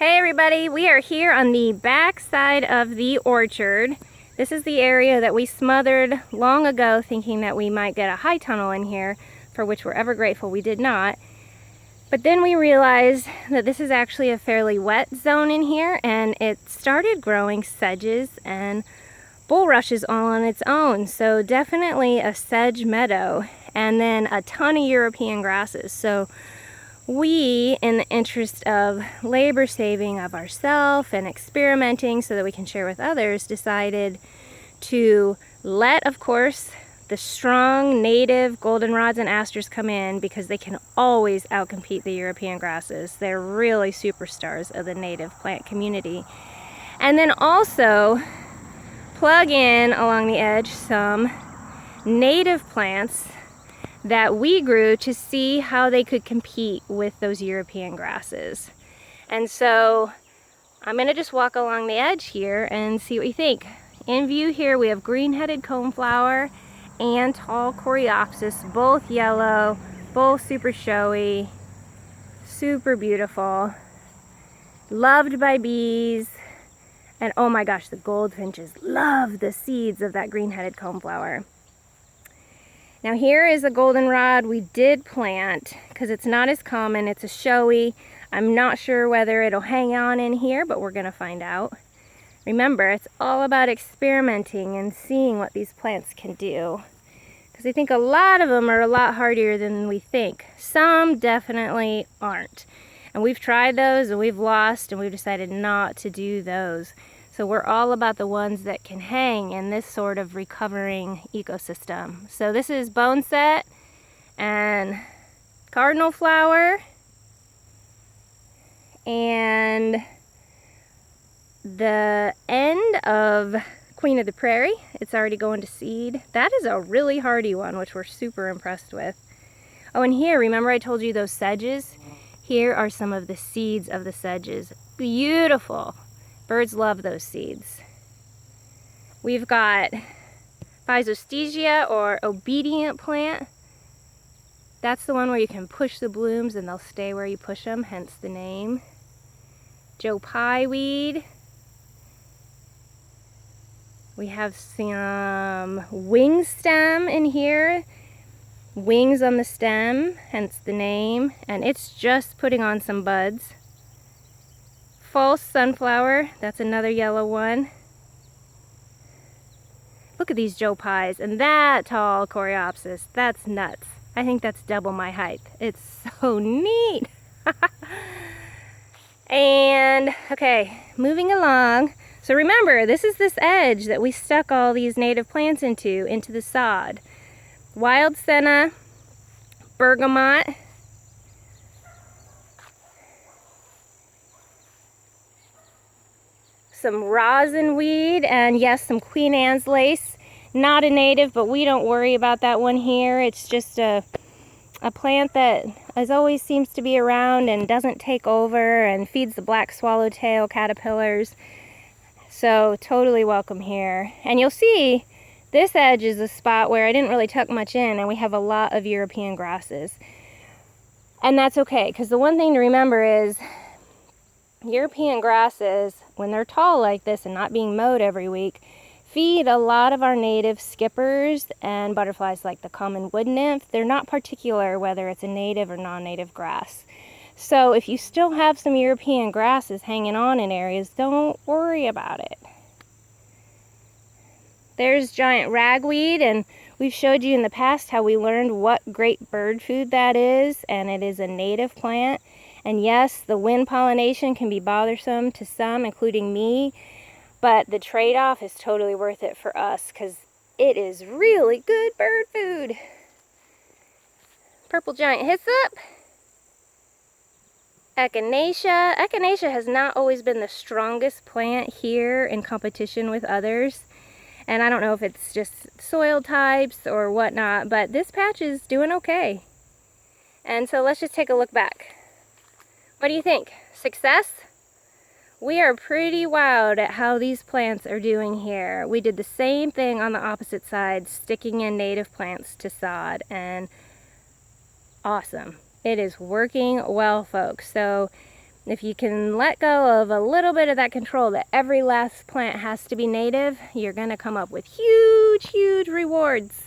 Hey everybody, we are here on the back side of the orchard. This is the area that we smothered long ago thinking that we might get a high tunnel in here, for which we're ever grateful we did not. But then we realized that this is actually a fairly wet zone in here, and it started growing sedges and bulrushes all on its own. So definitely a sedge meadow, and then a ton of European grasses. So we, in the interest of labor saving of ourselves and experimenting so that we can share with others, decided to let, of course, the strong native goldenrods and asters come in, because they can always outcompete the European grasses. They're really superstars of the native plant community. And then also plug in along the edge some native plants that we grew to see how they could compete with those European grasses. And so I'm gonna just walk along the edge here and see what you think. In view here we have green-headed coneflower and tall coreopsis, both yellow, both super showy, super beautiful, loved by bees, and oh my gosh, the goldfinches love the seeds of that green-headed coneflower. Now here is a goldenrod we did plant because it's not as common. It's a showy. I'm not sure whether it'll hang on in here, but we're gonna find out. Remember, it's all about experimenting and seeing what these plants can do, because I think a lot of them are a lot hardier than we think. Some definitely aren't. And we've tried those and we've lost, and we've decided not to do those. So we're all about the ones that can hang in this sort of recovering ecosystem. So this is boneset and cardinal flower and the end of Queen of the Prairie. It's already going to seed. That is a really hardy one, which we're super impressed with. Oh, and here, remember I told you those sedges? Here are some of the seeds of the sedges. Beautiful. Birds love those seeds. We've got Physostegia, or obedient plant. That's the one where you can push the blooms and they'll stay where you push them, hence the name. Joe Pye weed. We have some wing stem in here. Wings on the stem, hence the name. And it's just putting on some buds. False sunflower, that's another yellow one. Look at these Joe Pies, and that tall coreopsis, that's nuts. I think that's double my height. It's so neat. And, okay, moving along. So remember, this is this edge that we stuck all these native plants into the sod. Wild senna, bergamot, some rosin weed, and yes, some Queen Anne's lace. Not a native, but we don't worry about that one here. It's just a plant that as always seems to be around and doesn't take over and feeds the black swallowtail caterpillars. So totally welcome here. And you'll see this edge is a spot where I didn't really tuck much in, and we have a lot of European grasses. And that's okay, because the one thing to remember is European grasses, when they're tall like this and not being mowed every week, feed a lot of our native skippers and butterflies like the common wood nymph. They're not particular whether it's a native or non-native grass. So if you still have some European grasses hanging on in areas, don't worry about it. There's giant ragweed, and we've showed you in the past how we learned what great bird food that is, and it is a native plant. And yes, the wind pollination can be bothersome to some, including me, but the trade-off is totally worth it for us because it is really good bird food. Purple giant hyssop. Echinacea. Echinacea has not always been the strongest plant here in competition with others. And I don't know if it's just soil types or whatnot, but this patch is doing okay. And so let's just take a look back. What do you think? Success? We are pretty wowed at how these plants are doing here. We did the same thing on the opposite side, sticking in native plants to sod, and awesome. It is working well, folks. So If you can let go of a little bit of that control that every last plant has to be native, you're gonna come up with huge, huge rewards.